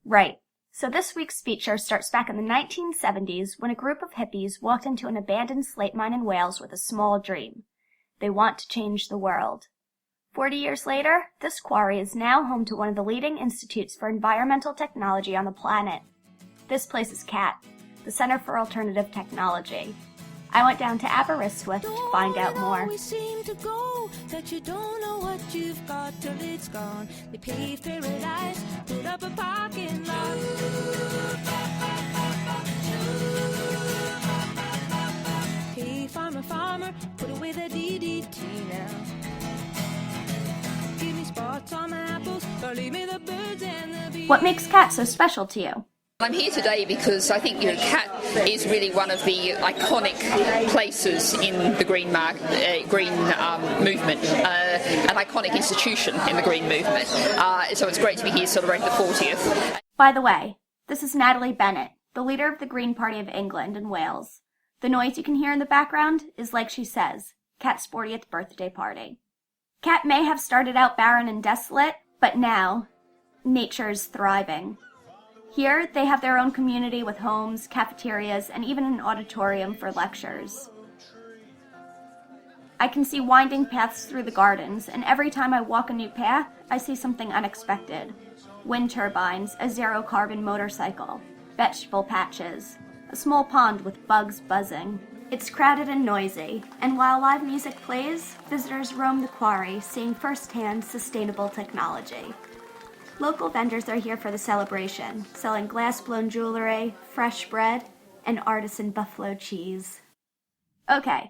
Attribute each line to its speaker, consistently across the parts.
Speaker 1: Right. So this week's feature starts back in the 1970s when a group of hippies walked into an abandoned slate mine in Wales with a small dream. They want to change the world. 40 years later, this quarry is now home to one of the leading institutes for environmental technology on the planet. This place is CAT, the Center for Alternative Technology. I went down to Aberystwyth to find out more.
Speaker 2: That you don't know what you've got till it's gone. They paved paradise, put up a parking lot. Hey, farmer, put away the DDT now. Give me spots on my apples, or leave me the birds and the bees.
Speaker 1: What makes CAT so special to you?
Speaker 3: I'm here today because I think CAT is really one of the iconic places in the green movement, an iconic institution in the green movement. So it's great to be here celebrating the 40th.
Speaker 1: By the way, this is Natalie Bennett, the leader of the Green Party of England and Wales. The noise you can hear in the background is, like she says, CAT's 40th birthday party. CAT may have started out barren and desolate, but now, nature is thriving. Here, they have their own community with homes, cafeterias, and even an auditorium for lectures. I can see winding paths through the gardens, and every time I walk a new path, I see something unexpected. Wind turbines, a zero-carbon motorcycle, vegetable patches, a small pond with bugs buzzing. It's crowded and noisy, and while live music plays, visitors roam the quarry, seeing firsthand sustainable technology. Local vendors are here for the celebration, selling glass-blown jewelry, fresh bread, and artisan buffalo cheese. Okay,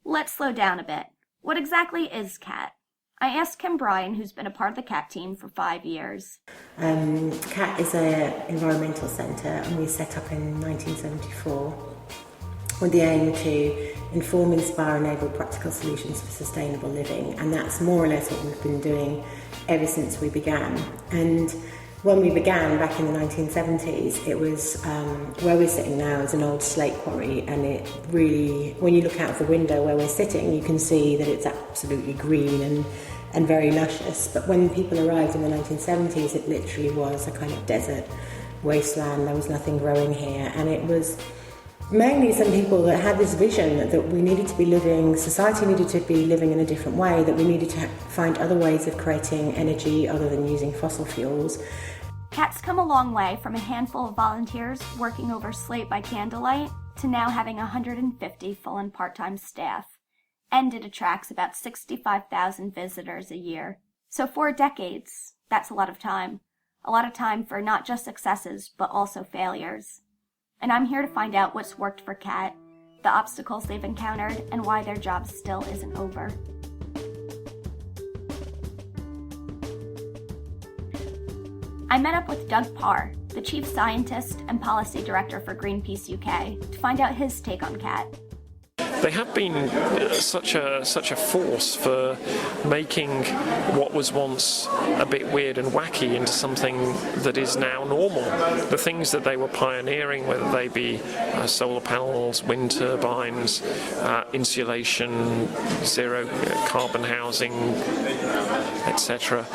Speaker 1: let's slow down a bit. What exactly is CAT? I asked Kim Bryan, who's been a part of the CAT team for 5 years.
Speaker 4: CAT is an environmental centre, and we set up in 1974 with the aim to inform, inspire, enable practical solutions for sustainable living, and that's more or less what we've been doing ever since we began. And when we began back in the 1970s, it was where we're sitting now is an old slate quarry, and it really, when you look out of the window where we're sitting, you can see that it's absolutely green and very luscious. But when people arrived in the 1970s, it literally was a kind of desert wasteland. There was nothing growing here, and it was mainly some people that had this vision that we needed to be living, society needed to be living in a different way, that we needed to find other ways of creating energy other than using fossil fuels.
Speaker 1: CAT's come a long way from a handful of volunteers working over slate by candlelight to now having 150 full and part-time staff, and it attracts about 65,000 visitors a year. So 4 decades, that's a lot of time for not just successes, but also failures. And I'm here to find out what's worked for CAT, the obstacles they've encountered, and why their job still isn't over. I met up with Doug Parr, the Chief Scientist and Policy Director for Greenpeace UK, to find out his take on CAT.
Speaker 5: They have been such a force for making what was once a bit weird and wacky into something that is now normal. The things that they were pioneering, whether they be solar panels, wind turbines, insulation, zero carbon housing, etc.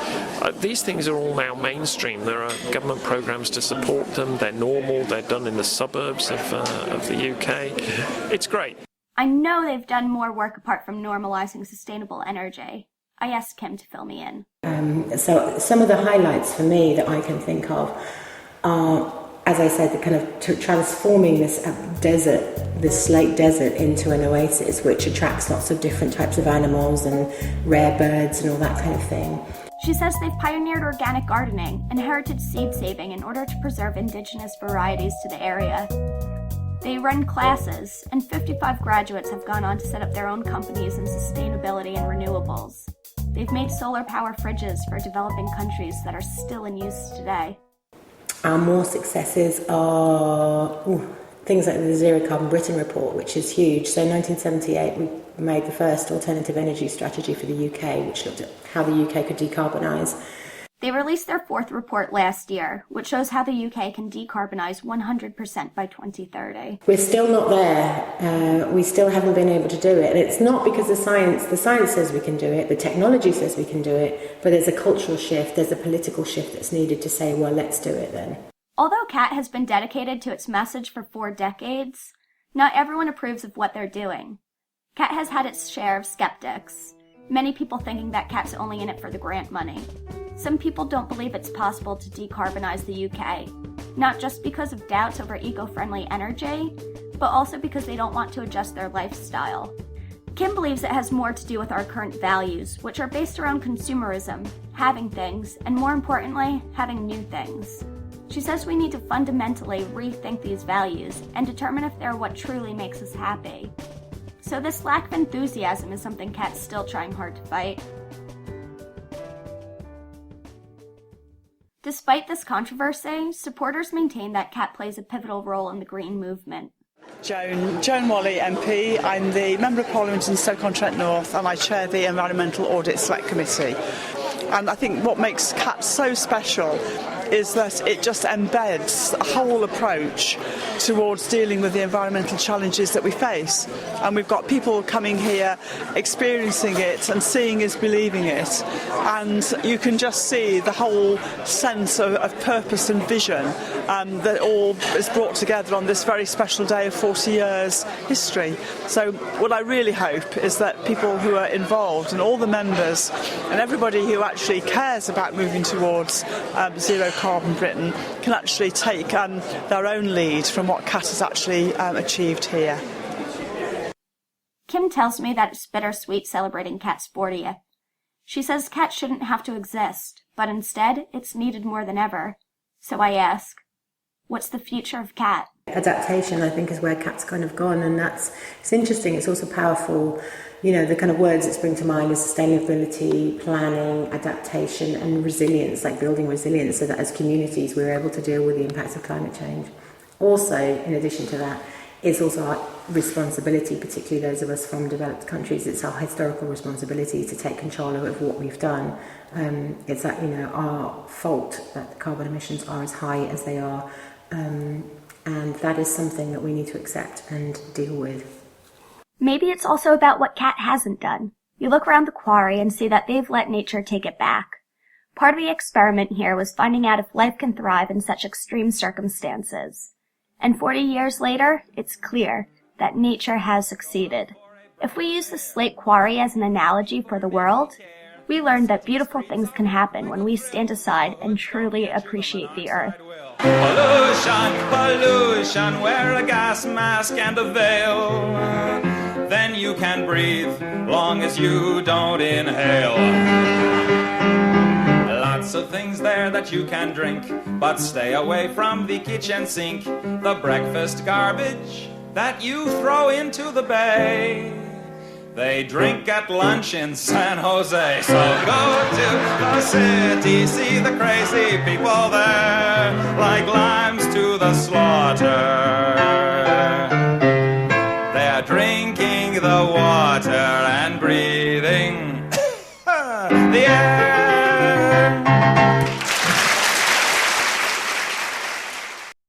Speaker 5: These things are all now mainstream. There are government programs to support them. They're normal. They're done in the suburbs of the UK. It's great.
Speaker 1: I know they've done more work apart from normalizing sustainable energy. I asked Kim to fill me in.
Speaker 4: So some of the highlights for me that I can think of are, as I said, the kind of transforming this desert, this slate desert, into an oasis, which attracts lots of different types of animals and rare birds and all that kind of thing.
Speaker 1: She says they've pioneered organic gardening and heritage seed saving in order to preserve indigenous varieties to the area. They run classes, and 55 graduates have gone on to set up their own companies in sustainability and renewables. They've made solar power fridges for developing countries that are still in use today.
Speaker 4: Our more successes are things like the Zero Carbon Britain report, which is huge. So in 1978, we made the first alternative energy strategy for the UK, which looked at how the UK could decarbonise.
Speaker 1: They released their 4th report last year, which shows how the UK can decarbonise 100% by 2030.
Speaker 4: We're still not there. We still haven't been able to do it. And it's not because the science says we can do it, the technology says we can do it, but there's a cultural shift, there's a political shift that's needed to say, well, let's do it then.
Speaker 1: Although CAT has been dedicated to its message for 4 decades, not everyone approves of what they're doing. CAT has had its share of skeptics, many people thinking that CAT's only in it for the grant money. Some people don't believe it's possible to decarbonize the UK, not just because of doubts over eco-friendly energy, but also because they don't want to adjust their lifestyle. Kim believes it has more to do with our current values, which are based around consumerism, having things, and more importantly, having new things. She says we need to fundamentally rethink these values and determine if they're what truly makes us happy. So this lack of enthusiasm is something CAT's still trying hard to fight. Despite this controversy, supporters maintain that CAT plays a pivotal role in the Green movement.
Speaker 6: Joan Whalley MP. I'm the Member of Parliament in Stoke-on-Trent North and I chair the Environmental Audit Select Committee. And I think what makes CAT so special is that it just embeds a whole approach towards dealing with the environmental challenges that we face. And we've got people coming here, experiencing it and seeing is believing it. And you can just see the whole sense of purpose and vision that all is brought together on this very special day of 40 years history. So what I really hope is that people who are involved and all the members and everybody who actually cares about moving towards zero carbon Britain can actually take their own lead from what CAT has actually achieved here.
Speaker 1: Kim tells me that it's bittersweet celebrating CAT's 40th. She says CAT shouldn't have to exist, but instead it's needed more than ever. So I ask, what's the future of CAT?
Speaker 4: Adaptation, I think, is where CAT's kind of gone, and it's interesting. It's also powerful. You know, the kind of words that spring to mind is sustainability, planning, adaptation, and resilience, like building resilience so that as communities we're able to deal with the impacts of climate change. Also, in addition to that, it's also our responsibility, particularly those of us from developed countries. It's our historical responsibility to take control of what we've done. It's that, our fault that carbon emissions are as high as they are. And that is something that we need to accept and deal with.
Speaker 1: Maybe it's also about what CAT hasn't done. You look around the quarry and see that they've let nature take it back. Part of the experiment here was finding out if life can thrive in such extreme circumstances. And 40 years later, it's clear that nature has succeeded. If we use the slate quarry as an analogy for the world, we learned that beautiful things can happen when we stand aside and truly appreciate the earth.
Speaker 7: Pollution, wear a gas mask and a veil. Then you can breathe, long as you don't inhale. Lots of things there that you can drink, but stay away from the kitchen sink, the breakfast garbage that you throw into the bay. They drink at lunch in San Jose, so go to the city, see the crazy people there, like lambs to the slaughter. They're drinking the water and breathing